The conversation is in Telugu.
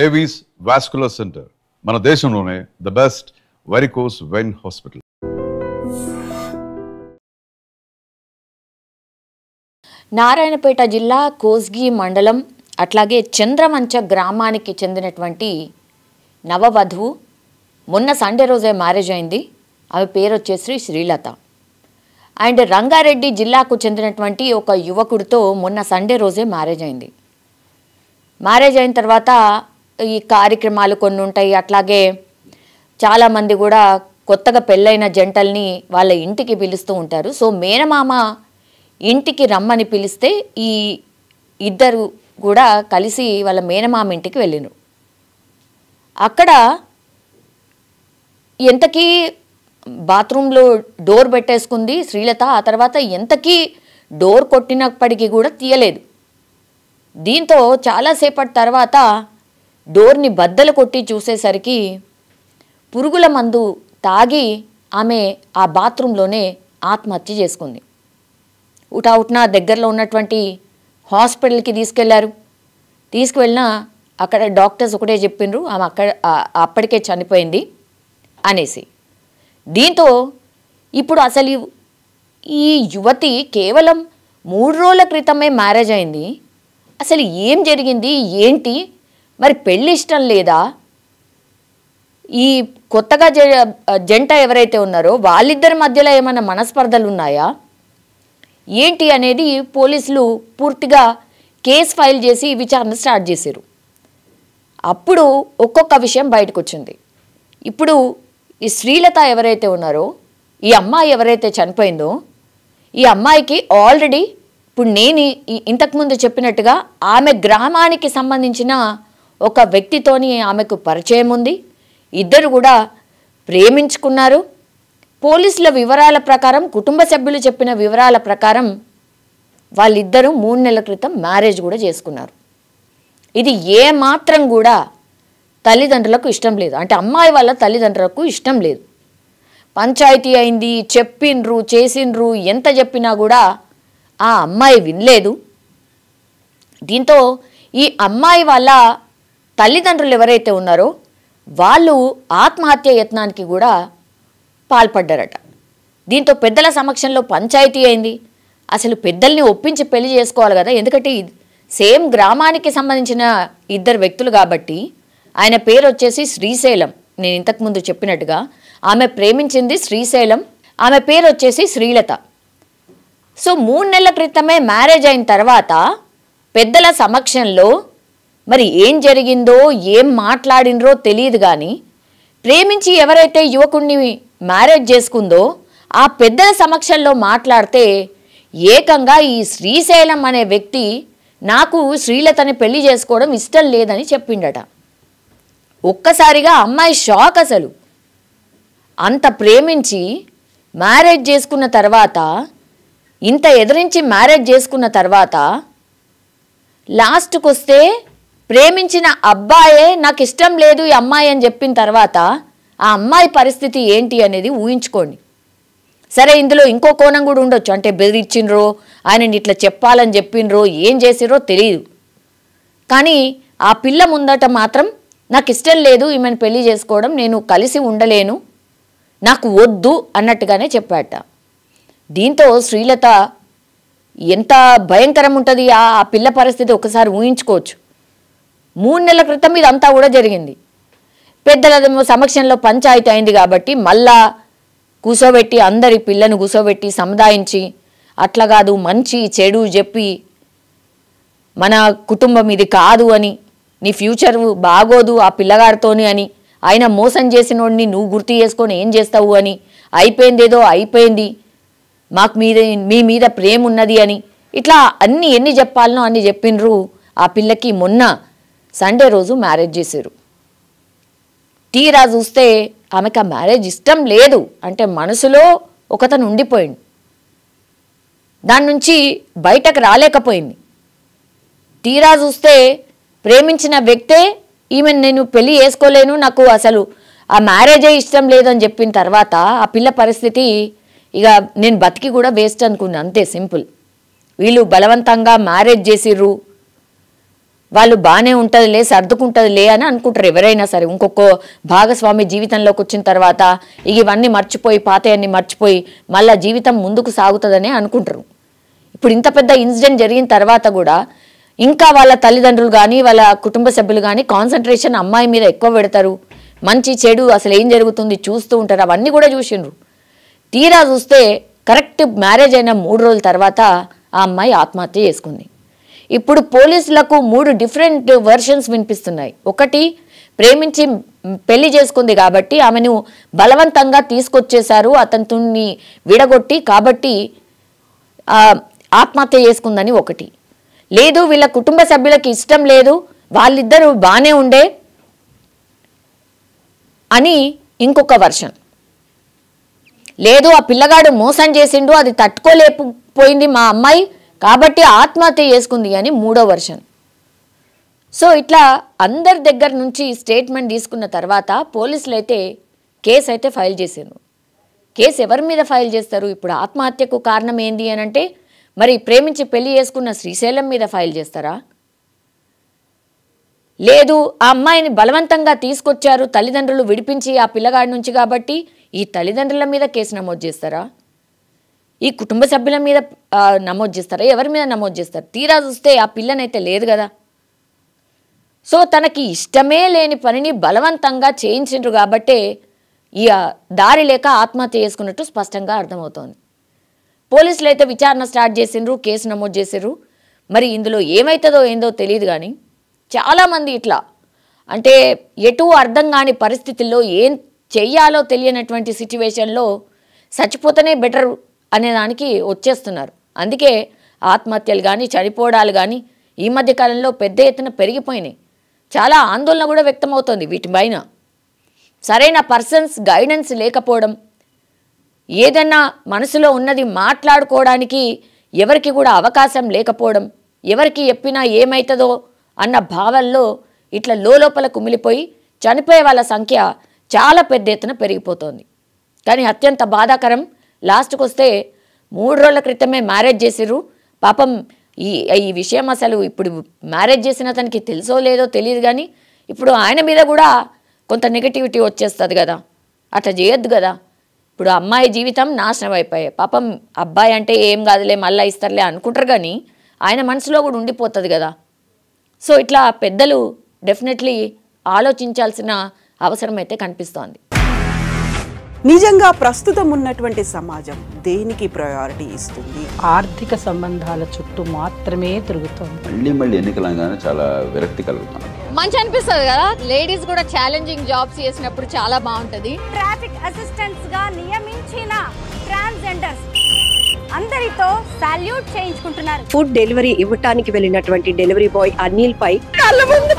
ఏవీస్ వాస్కులర్ సెంటర్ మన దేశంలోనే the best varicose vein hospital. Narayanpet జిల్లా కోస్గి మండలం అట్లాగే చంద్రమంచ గ్రామానికి చెందినటువంటి నవవధువు మొన్న సండే రోజే మ్యారేజ్ అయింది. ఆమె పేరు వచ్చేసి శ్రీలత. అండ్ రంగారెడ్డి జిల్లాకు చెందినటువంటి ఒక యువకుడితో మొన్న సండే రోజే మ్యారేజ్ అయింది. మ్యారేజ్ అయిన తర్వాత ఈ కార్యక్రమాలు కొన్ని ఉంటాయి. అట్లాగే చాలామంది కూడా కొత్తగా పెళ్ళైన జంటల్ని వాళ్ళ ఇంటికి పిలుస్తూ ఉంటారు. సో మేనమామ ఇంటికి రమ్మని పిలిస్తే ఈ ఇద్దరు కూడా కలిసి వాళ్ళ మేనమామ ఇంటికి వెళ్ళినారు. అక్కడ ఎంతకీ బాత్రూంలో డోర్ పెట్టేసుకుంది శ్రీలత. ఆ తర్వాత ఎంతకీ డోర్ కొట్టినప్పటికీ కూడా తీయలేదు. దీంతో చాలాసేపటి తర్వాత డోర్ని బద్దలు కొట్టి చూసేసరికి పురుగుల మందు తాగి ఆమె ఆ బాత్రూంలోనే ఆత్మహత్య చేసుకుంది. ఉటావుట్న దగ్గరలో ఉన్నటువంటి హాస్పిటల్కి తీసుకెళ్లారు. తీసుకువెళ్ళినా అక్కడ డాక్టర్స్ ఒకటే చెప్పిండ్రు ఆమె అప్పటికే చనిపోయింది అనేసి. దీంతో ఇప్పుడు అసలు ఈ యువతి కేవలం 3 రోజుల క్రితమే మ్యారేజ్ అయింది. అసలు ఏం జరిగింది ఏంటి? మరి పెళ్ళి ఇష్టం లేదా? ఈ కొత్తగా జంట ఎవరైతే ఉన్నారో వాళ్ళిద్దరి మధ్యలో ఏమైనా మనస్పర్ధలు ఉన్నాయా ఏంటి అనేది పోలీసులు పూర్తిగా కేసు ఫైల్ చేసి విచారణ స్టార్ట్ చేశారు. అప్పుడు ఒక్కొక్క విషయం బయటకు వచ్చింది. ఇప్పుడు ఈ శ్రీలత ఎవరైతే ఉన్నారో ఈ అమ్మాయి ఎవరైతే చనిపోయిందో ఈ అమ్మాయికి ఆల్రెడీ ఇప్పుడు నేను ఇంతకుముందు చెప్పినట్టుగా ఆమె గ్రామానికి సంబంధించిన ఒక వ్యక్తితోని ఆమెకు పరిచయం ఉంది. ఇద్దరు కూడా ప్రేమించుకున్నారు. పోలీసుల వివరాల ప్రకారం, కుటుంబ సభ్యులు చెప్పిన వివరాల ప్రకారం వాళ్ళిద్దరూ 3 నెలల క్రితం మ్యారేజ్ కూడా చేసుకున్నారు. ఇది ఏమాత్రం కూడా తల్లిదండ్రులకు ఇష్టం లేదు. అంటే అమ్మాయి వాళ్ళ తల్లిదండ్రులకు ఇష్టం లేదు. పంచాయతీ అయింది, చెప్పిండ్రు, చేసిండ్రు, ఎంత చెప్పినా కూడా ఆ అమ్మాయి వినలేదు. దీంతో ఈ అమ్మాయి వాళ్ళ తల్లిదండ్రులు ఎవరైతే ఉన్నారో వాళ్ళు ఆత్మహత్య యత్నానికి కూడా పాల్పడ్డారట. దీంతో పెద్దల సమక్షంలో పంచాయతీ అయింది. అసలు పెద్దల్ని ఒప్పించి పెళ్లి చేసుకోవాలి కదా, ఎందుకంటే సేమ్ గ్రామానికి సంబంధించిన ఇద్దరు వ్యక్తులు కాబట్టి. ఆయన పేరు వచ్చేసి శ్రీశైలం. నేను ఇంతకుముందు చెప్పినట్టుగా ఆమె ప్రేమించింది శ్రీశైలం, ఆమె పేరు వచ్చేసి శ్రీలత. సో 3 నెలల క్రితమే మ్యారేజ్ అయిన తర్వాత పెద్దల సమక్షంలో మరి ఏం జరిగిందో ఏం మాట్లాడినరో తెలియదు. కానీ ప్రేమించి ఎవరైతే యువకుడిని మ్యారేజ్ చేసుకుందో ఆ పెద్దల సమక్షంలో మాట్లాడితే ఏకంగా ఈ శ్రీశైలం అనే వ్యక్తి నాకు శ్రీలతని పెళ్లి చేసుకోవడం ఇష్టం లేదని చెప్పిండట. ఒక్కసారిగా అమ్మాయి షాక్. అసలు అంత ప్రేమించి మ్యారేజ్ చేసుకున్న తర్వాత, ఇంత ఎదిరించి మ్యారేజ్ చేసుకున్న తర్వాత లాస్ట్కి వస్తే ప్రేమించిన అబ్బాయే నాకు ఇష్టం లేదు ఈ అమ్మాయి అని చెప్పిన తర్వాత ఆ అమ్మాయి పరిస్థితి ఏంటి అనేది ఊహించుకోండి. సరే, ఇందులో ఇంకో కోణం కూడా ఉండొచ్చు. అంటే బెదిరించిండ్రో, ఆయనని ఇట్లా చెప్పాలని చెప్పిండ్రో, ఏం చేసిరో తెలియదు. కానీ ఆ పిల్ల ముందట మాత్రం నాకు ఇష్టం లేదు ఈమెను పెళ్లి చేసుకోవడం, నేను కలిసి ఉండలేను, నాకు వద్దు అన్నట్టుగానే చెప్పాట. దీంతో శ్రీలత ఎంత భయంకరం ఉంటుంది ఆ పిల్ల పరిస్థితి ఒకసారి ఊహించుకోవచ్చు. 3 నెలల క్రితం ఇదంతా కూడా జరిగింది. పెద్దల సమక్షంలో పంచాయతీ అయింది కాబట్టి మళ్ళా కూసోబెట్టి అందరి పిల్లను కూసోబెట్టి సముదాయించి అట్లా కాదు మంచి చెడు చెప్పి మన కుటుంబం ఇది కాదు అని, నీ ఫ్యూచర్ బాగోదు ఆ పిల్లగాడితోని అని, ఆయన మోసం చేసినోడిని నువ్వు గుర్తు చేసుకొని ఏం చేస్తావు అని, అయిపోయిందేదో అయిపోయింది, మాకు మీ మీద ప్రేమ ఉన్నది అని, ఇట్లా ఎన్ని చెప్పాలనో అన్ని చెప్పిండ్రు. ఆ పిల్లకి మొన్న సండే రోజు మ్యారేజ్ చేశారు. తీరా చూస్తే ఆమెకు ఆ మ్యారేజ్ ఇష్టం లేదు. అంటే మనసులో ఒకతను ఉండిపోయింది, దాని నుంచి బయటకు రాలేకపోయింది. తీరా చూస్తే ప్రేమించిన వ్యక్తే ఈమె నేను పెళ్లి చేసుకోలేను, నాకు అసలు ఆ మ్యారేజే ఇష్టం లేదని చెప్పిన తర్వాత ఆ పిల్ల పరిస్థితి ఇక నేను బతికి కూడా వేస్ట్ అనుకున్నాను. అంతే సింపుల్. వీళ్ళు బలవంతంగా మ్యారేజ్ చేసిర్రు, వాళ్ళు బాగానే ఉంటుందిలే, సర్దుకుంటుందిలే అని అనుకుంటారు ఎవరైనా సరే. ఇంకొక భాగస్వామి జీవితంలోకి వచ్చిన తర్వాత ఇవన్నీ మర్చిపోయి, పాతయన్నీ మర్చిపోయి మళ్ళీ జీవితం ముందుకు సాగుతుందని అనుకుంటారు. ఇప్పుడు ఇంత పెద్ద ఇన్సిడెంట్ జరిగిన తర్వాత కూడా ఇంకా వాళ్ళ తల్లిదండ్రులు కానీ వాళ్ళ కుటుంబ సభ్యులు కానీ కాన్సన్ట్రేషన్ అమ్మాయి మీద ఎక్కువ పెడతారు. మంచి చెడు అసలు ఏం జరుగుతుంది చూస్తూ ఉంటారు. అవన్నీ కూడా చూసిండ్రు. తీరా చూస్తే కరెక్ట్ మ్యారేజ్ అయిన 3 రోజుల తర్వాత ఆ అమ్మాయి ఆత్మహత్య చేసుకుంది. ఇప్పుడు పోలీసులకు 3 డిఫరెంట్ వర్షన్స్ వినిపిస్తున్నాయి. ఒకటి, ప్రేమించి పెళ్లి చేసుకుంది కాబట్టి ఆమెను బలవంతంగా తీసుకొచ్చేశారు, అతనిని విడగొట్టి, కాబట్టి ఆత్మహత్య చేసుకుందని ఒకటి. లేదు, వీళ్ళ కుటుంబ సభ్యులకి ఇష్టం లేదు, వాళ్ళిద్దరూ బాగానే ఉండే అని ఇంకొక వర్షన్. లేదు, ఆ పిల్లగాడు మోసం చేసిండు, అది తట్టుకోలేకపోయింది మా అమ్మాయి కాబట్టి ఆత్మహత్య చేసుకుంది అని 3వ వర్షన్. సో ఇట్లా అందరి దగ్గర నుంచి స్టేట్మెంట్ తీసుకున్న తర్వాత పోలీసులు అయితే కేసు అయితే ఫైల్ చేశారు. కేసు ఎవరి మీద ఫైల్ చేస్తారు? ఇప్పుడు ఆత్మహత్యకు కారణం ఏంది అని అంటే మరి ప్రేమించి పెళ్లి చేసుకున్న శ్రీశైలం మీద ఫైల్ చేస్తారా? లేదు, ఆ అమ్మాయిని బలవంతంగా తీసుకొచ్చారు తల్లిదండ్రులు విడిపించి ఆ పిల్లగాడి నుంచి కాబట్టి ఈ తల్లిదండ్రుల మీద కేసు నమోదు చేస్తారా? ఈ కుటుంబ సభ్యుల మీద నమోదు చేస్తారా? ఎవరి మీద నమోదు చేస్తారు? తీరా చూస్తే ఆ పిల్లనైతే లేదు కదా. సో తనకి ఇష్టమే లేని పనిని బలవంతంగా చేయించిండ్రు కాబట్టే ఈ దారి లేక ఆత్మహత్య చేసుకున్నట్టు స్పష్టంగా అర్థమవుతోంది. పోలీసులు అయితే విచారణ స్టార్ట్ చేసిండ్రు, కేసు నమోదు చేసిండ్రు. మరి ఇందులో ఏమవుతుందో ఏందో తెలియదు. కానీ చాలామంది ఇట్లా అంటే ఎటు అర్థం కాని పరిస్థితుల్లో ఏం చెయ్యాలో తెలియనటువంటి సిచ్యువేషన్లో చచ్చిపోతేనే బెటర్ అనేదానికి వచ్చేస్తున్నారు. అందుకే ఆత్మహత్యలు కానీ చనిపోవడాలు కానీ ఈ మధ్య కాలంలో పెద్ద ఎత్తున పెరిగిపోయినాయి. చాలా ఆందోళన కూడా వ్యక్తమవుతోంది వీటిపైన. సరైన పర్సన్స్ గైడెన్స్ లేకపోవడం, ఏదన్నా మనసులో ఉన్నది మాట్లాడుకోవడానికి ఎవరికి కూడా అవకాశం లేకపోవడం, ఎవరికి చెప్పినా ఏమవుతుందో అన్న భావనలో ఇట్లా లోపల కుమిలిపోయి చనిపోయే వాళ్ళ సంఖ్య చాలా పెద్ద ఎత్తున పెరిగిపోతోంది. కానీ అత్యంత బాధాకరం, లాస్ట్కి వస్తే 3 రోజుల క్రితమే మ్యారేజ్ చేసిర్రు. పాపం ఈ విషయం అసలు ఇప్పుడు మ్యారేజ్ చేసిన అతనికి తెలుసో లేదో తెలియదు. కానీ ఇప్పుడు ఆయన మీద కూడా కొంత నెగటివిటీ వచ్చేస్తుంది కదా, అట్లా చేయొద్దు కదా. ఇప్పుడు అమ్మాయి జీవితం నాశనం అయిపోయాయి. పాపం అబ్బాయి అంటే ఏం కాదులే మళ్ళీ ఇస్తారులే అనుకుంటారు, కానీ ఆయన మనసులో కూడా ఉండిపోతుంది కదా. సో ఇట్లా పెద్దలు డెఫినెట్లీ ఆలోచించాల్సిన అవసరం అయితే కనిపిస్తోంది. నిజంగా ప్రస్తుతం ఉన్నటువంటి సమాజం దేనికి ప్రయారిటీ ఇస్తుంది? ఆర్థిక సంబంధాల చుట్టూ మాత్రమే తిరుగుతుంది. మళ్ళీ ఎన్నికలంగానే చాలా విరక్తి కలుగుతాను. మంచి అనిపిస్తుంది కదా, లేడీస్ కూడా ఛాలెంజింగ్ జాబ్స్ చేసినప్పుడు చాలా బాగుంటది. ట్రాఫిక్ అసిస్టెంట్స్ గా నియమించిన ట్రాన్స్జెండర్స్ అందరితో సాల్యూట్ చేయించుకుంటున్నారు. ఫుడ్ డెలివరీ ఇవ్వటానికి వెళ్ళినటువంటి డెలివరీ బాయ్ అనిల్ పై కళ్ళ ముందు